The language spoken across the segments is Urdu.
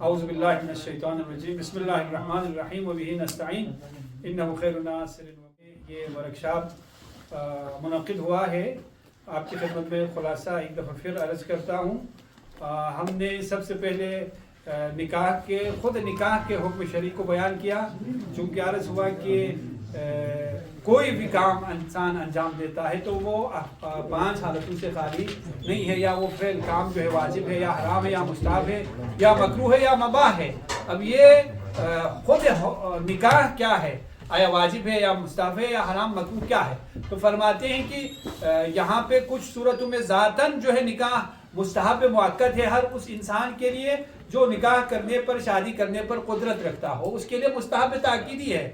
اعوذ باللہ من الشیطان الرجیم بسم اللہ الرحمن الرحیم وبہ نستعین انہ خیر الناصر. یہ ورکشاپ منعقد ہوا ہے. آپ کی خدمت میں خلاصہ ایک دفعہ پھر عرض کرتا ہوں. ہم نے سب سے پہلے نکاح کے حکم شرعی کو بیان کیا، چونکہ عرض ہوا کہ کوئی بھی کام انسان انجام دیتا ہے تو وہ 5 حالتوں سے خالی نہیں ہے. یا وہ فعل کام جو ہے واجب ہے یا حرام ہے یا مستحب ہے یا مکروہ ہے یا مباح ہے. اب یہ خود نکاح کیا ہے، آیا واجب ہے یا مستحب ہے یا حرام مکروہ کیا ہے؟ تو فرماتے ہیں کہ یہاں پہ کچھ صورتوں میں ذاتاً جو ہے نکاح مستحب مؤکد ہے ہر اس انسان کے لیے جو نکاح کرنے پر، شادی کرنے پر قدرت رکھتا ہو، اس کے لیے مستحب تاکیدی ہے.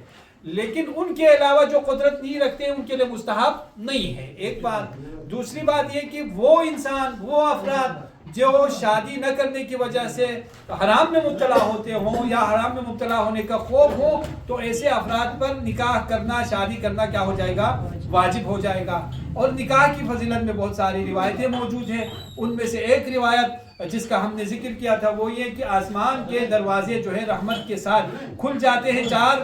لیکن ان کے علاوہ جو قدرت نہیں رکھتے ان کے لیے مستحب نہیں ہے. ایک بات. دوسری بات یہ کہ وہ انسان، وہ افراد جو شادی نہ کرنے کی وجہ سے حرام میں مبتلا ہوتے ہوں یا حرام میں مبتلا ہونے کا خوف ہو، تو ایسے افراد پر نکاح کرنا، شادی کرنا کیا ہو جائے گا؟ واجب ہو جائے گا. اور نکاح کی فضیلت میں بہت ساری روایتیں موجود ہیں. ان میں سے ایک روایت جس کا ہم نے ذکر کیا تھا وہ یہ کہ آسمان کے دروازے جو ہے رحمت کے ساتھ کھل جاتے ہیں 4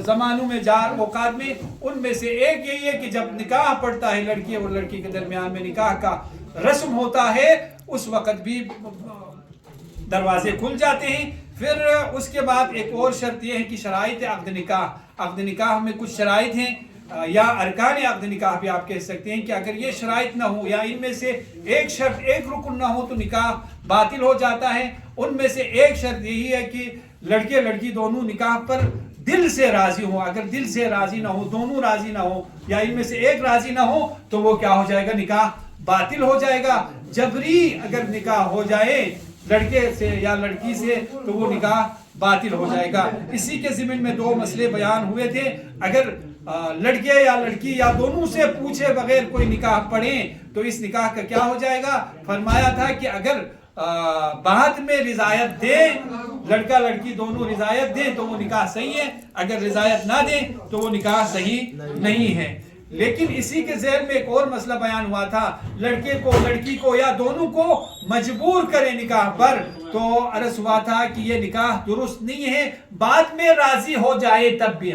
زمانوں میں، 4 اوقات میں. ان میں سے ایک یہی ہے کہ جب نکاح پڑتا ہے لڑکی اور لڑکی کے درمیان میں نکاح کا رسم ہوتا ہے، اس وقت بھی دروازے کھل جاتے ہیں. پھر اس کے بعد ایک اور شرط یہ ہے کہ شرائط عقد نکاح میں کچھ شرائط ہیں یا ارکان عقد نکاح بھی آپ کہہ سکتے ہیں کہ اگر یہ شرائط نہ ہو یا ان میں سے ایک شرط، ایک رکن نہ ہو تو نکاح باطل ہو جاتا ہے. ان میں سے ایک شرط یہی ہے کہ لڑکے لڑکی دونوں نکاح پر دل سے راضی ہوں. اگر دل سے راضی نہ ہو، دونوں راضی نہ ہو یا ان میں سے ایک راضی نہ ہو تو وہ کیا ہو جائے گا؟ نکاح باطل ہو جائے گا. جبری اگر نکاح ہو جائے لڑکے سے یا لڑکی سے تو وہ نکاح باطل ہو جائے گا. اسی کے ضمن میں 2 مسئلے بیان ہوئے تھے. اگر لڑکے یا لڑکی یا دونوں سے پوچھے بغیر کوئی نکاح پڑھیں تو اس نکاح کا کیا ہو جائے گا؟ فرمایا تھا کہ اگر بعد میں رضایت دیں، لڑکا لڑکی دونوں رضایت دیں تو وہ نکاح صحیح ہے، اگر رضایت نہ دیں تو وہ نکاح صحیح نہیں ہے. لیکن اسی کے ذیل میں ایک اور مسئلہ بیان ہوا تھا، لڑکے کو لڑکی کو یا دونوں کو مجبور کرے نکاح پر، تو عرض ہوا تھا کہ یہ نکاح درست نہیں ہے. بعد میں راضی ہو جائے تب بھی.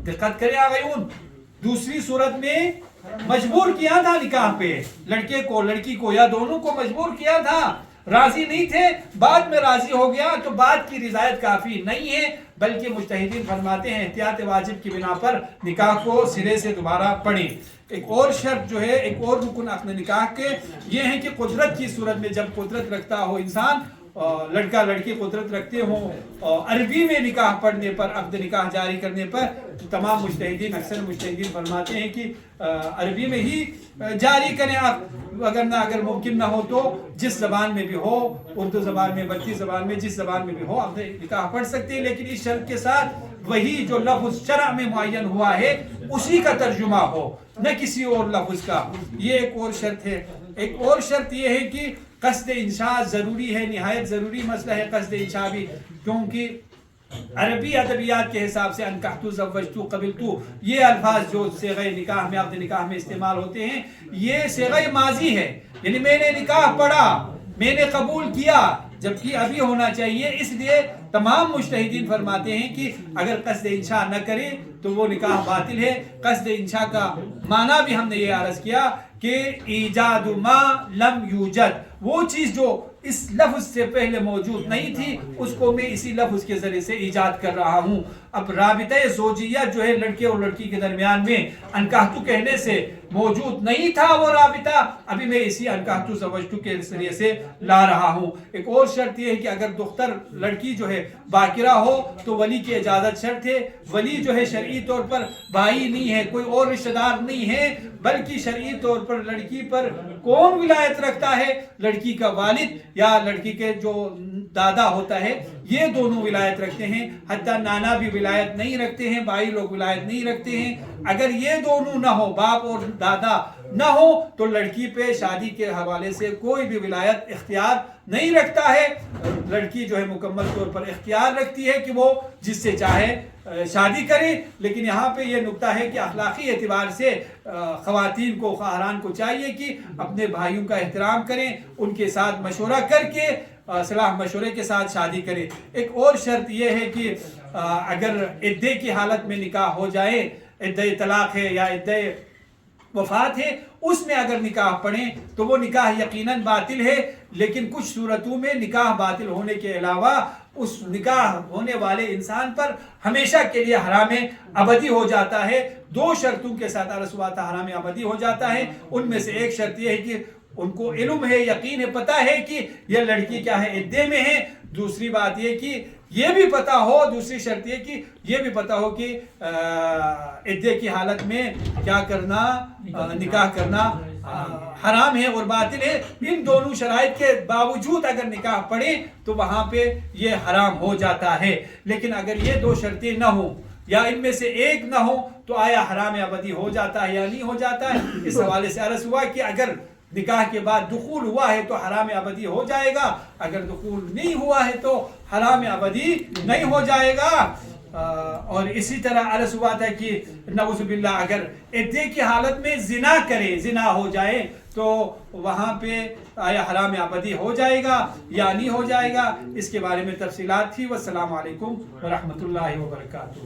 دقت کریں آغیون، دوسری صورت میں مجبور کیا تھا نکاح پہ، لڑکے کو لڑکی کو یا دونوں کو مجبور کیا تھا، راضی نہیں تھے، بعد میں راضی ہو گیا تو بعد کی رضایت کافی نہیں ہے، بلکہ مجتہدین فرماتے ہیں احتیاط واجب کی بنا پر نکاح کو سرے سے دوبارہ پڑھیں. ایک اور شرط جو ہے، ایک اور رکن عقد نکاح کے یہ ہے کہ قدرت کی صورت میں، جب قدرت رکھتا ہو انسان، لڑکا لڑکی قدرت رکھتے ہوں عربی میں نکاح پڑھنے پر، عقد نکاح جاری کرنے پر، تمام مجتہدین، اکثر مجتہدین فرماتے ہیں کہ عربی میں ہی جاری کریں آپ، اگر ممکن نہ ہو تو جس زبان میں بھی ہو، اردو زبان میں، بلتی زبان میں، جس زبان میں بھی ہو عقد نکاح پڑھ سکتے ہیں. لیکن اس شرط کے ساتھ وہی جو لفظ شرع میں معین ہوا ہے اسی کا ترجمہ ہو، نہ کسی اور لفظ کا. یہ ایک اور شرط ہے. ایک اور شرط یہ ہے کہ قصد انشاء ضروری ہے، نہایت ضروری مسئلہ ہے قصد انشاء بھی، کیونکہ عربی ادبیات کے حساب سے انکحتو، زوجتو، قبلتو، یہ الفاظ جو صیغہ نکاح میں، عقد نکاح میں استعمال ہوتے ہیں، یہ صیغہ ماضی ہے، یعنی میں نے نکاح پڑھا، میں نے قبول کیا، جبکہ ابھی ہونا چاہیے. اس لیے تمام مجتہدین فرماتے ہیں کہ اگر قصد انشاء نہ کرے تو وہ نکاح باطل ہے. قصد انشاء کا معنی بھی ہم نے یہ عرض کیا کہ ایجاد ما لم یوجد، وہ چیز جو اس لفظ سے پہلے موجود نہیں تھی اس کو میں اسی لفظ کے ذریعے سے ایجاد کر رہا ہوں. اب رابطہ زوجیہ جو ہے لڑکے اور لڑکی کے درمیان میں انکحتو کہنے سے موجود نہیں تھا، وہ رابطہ ابھی میں اسی انکحتو زوجتو کے ذریعے سے لا رہا ہوں. ایک اور شرط یہ ہے کہ اگر دختر لڑکی جو ہے باکرہ ہو تو ولی کی اجازت شرط ہے. ولی جو ہے شرعی طور پر بھائی نہیں ہے، کوئی اور رشتہ دار نہیں ہے، بلکہ شرعی طور پر لڑکی پر کون ولایت رکھتا ہے؟ لڑکی کا والد یا لڑکی کے جو دادا ہوتا ہے، یہ دونوں ولایت رکھتے ہیں. حتیٰ نانا بھی ولایت نہیں رکھتے ہیں، بھائی لوگ ولایت نہیں رکھتے ہیں. اگر یہ دونوں نہ ہو، باپ اور دادا نہ ہو، تو لڑکی پہ شادی کے حوالے سے کوئی بھی ولایت اختیار نہیں رکھتا ہے. لڑکی جو ہے مکمل طور پر اختیار رکھتی ہے کہ وہ جس سے چاہے شادی کرے. لیکن یہاں پہ یہ نکتہ ہے کہ اخلاقی اعتبار سے خواتین کو، خواہران کو چاہیے کہ اپنے بھائیوں کا احترام کریں، ان کے ساتھ مشورہ کر کے صلاح مشورے کے ساتھ شادی کرے۔ ایک اور شرط یہ ہے کہ اگر عدے کی حالت میں نکاح ہو جائے، عدہ طلاق ہے یا عدہ وفات ہے، اس میں اگر نکاح پڑھیں تو وہ نکاح یقیناً باطل ہے، لیکن کچھ صورتوں میں نکاح باطل ہونے کے علاوہ اس نکاح ہونے والے انسان پر ہمیشہ کے لیے حرام ابدی ہو جاتا ہے۔ دو شرطوں کے ساتھ رسوات حرام ابدی ہو جاتا ہے۔ ان میں سے ایک شرط یہ ہے کہ ان کو علم ہے، یقین ہے، پتہ ہے کہ یہ لڑکی کیا ہے، عدے میں ہے۔ دوسری بات یہ کہ یہ بھی پتہ ہو، دوسری شرط یہ کہ یہ بھی پتہ ہو کہ عدے کی حالت میں کیا کرنا، نکاح کرنا حرام ہے اور باطل ہے۔ ان دونوں شرائط کے باوجود اگر نکاح پڑھے تو وہاں پہ یہ حرام ہو جاتا ہے۔ لیکن اگر یہ دو شرطیں نہ ہوں یا ان میں سے ایک نہ ہو تو آیا حرام ابدی ہو جاتا ہے یا نہیں ہو جاتا ہے؟ اس حوالے سے عرض ہوا کہ اگر نکاح کے بعد دخول ہوا ہے تو حرام ابدی ہو جائے گا، اگر دخول نہیں ہوا ہے تو حرام ابدی نہیں ہو جائے گا۔ اور اسی طرح عرض ہوا تھا کہ نعوذ باللہ اگر عدے کی حالت میں زنا کرے، زنا ہو جائے تو وہاں پہ آیا حرام ابدی ہو جائے گا یا نہیں ہو جائے گا؟ اس کے بارے میں تفصیلات تھی۔ والسلام علیکم ورحمۃ اللہ وبرکاتہ۔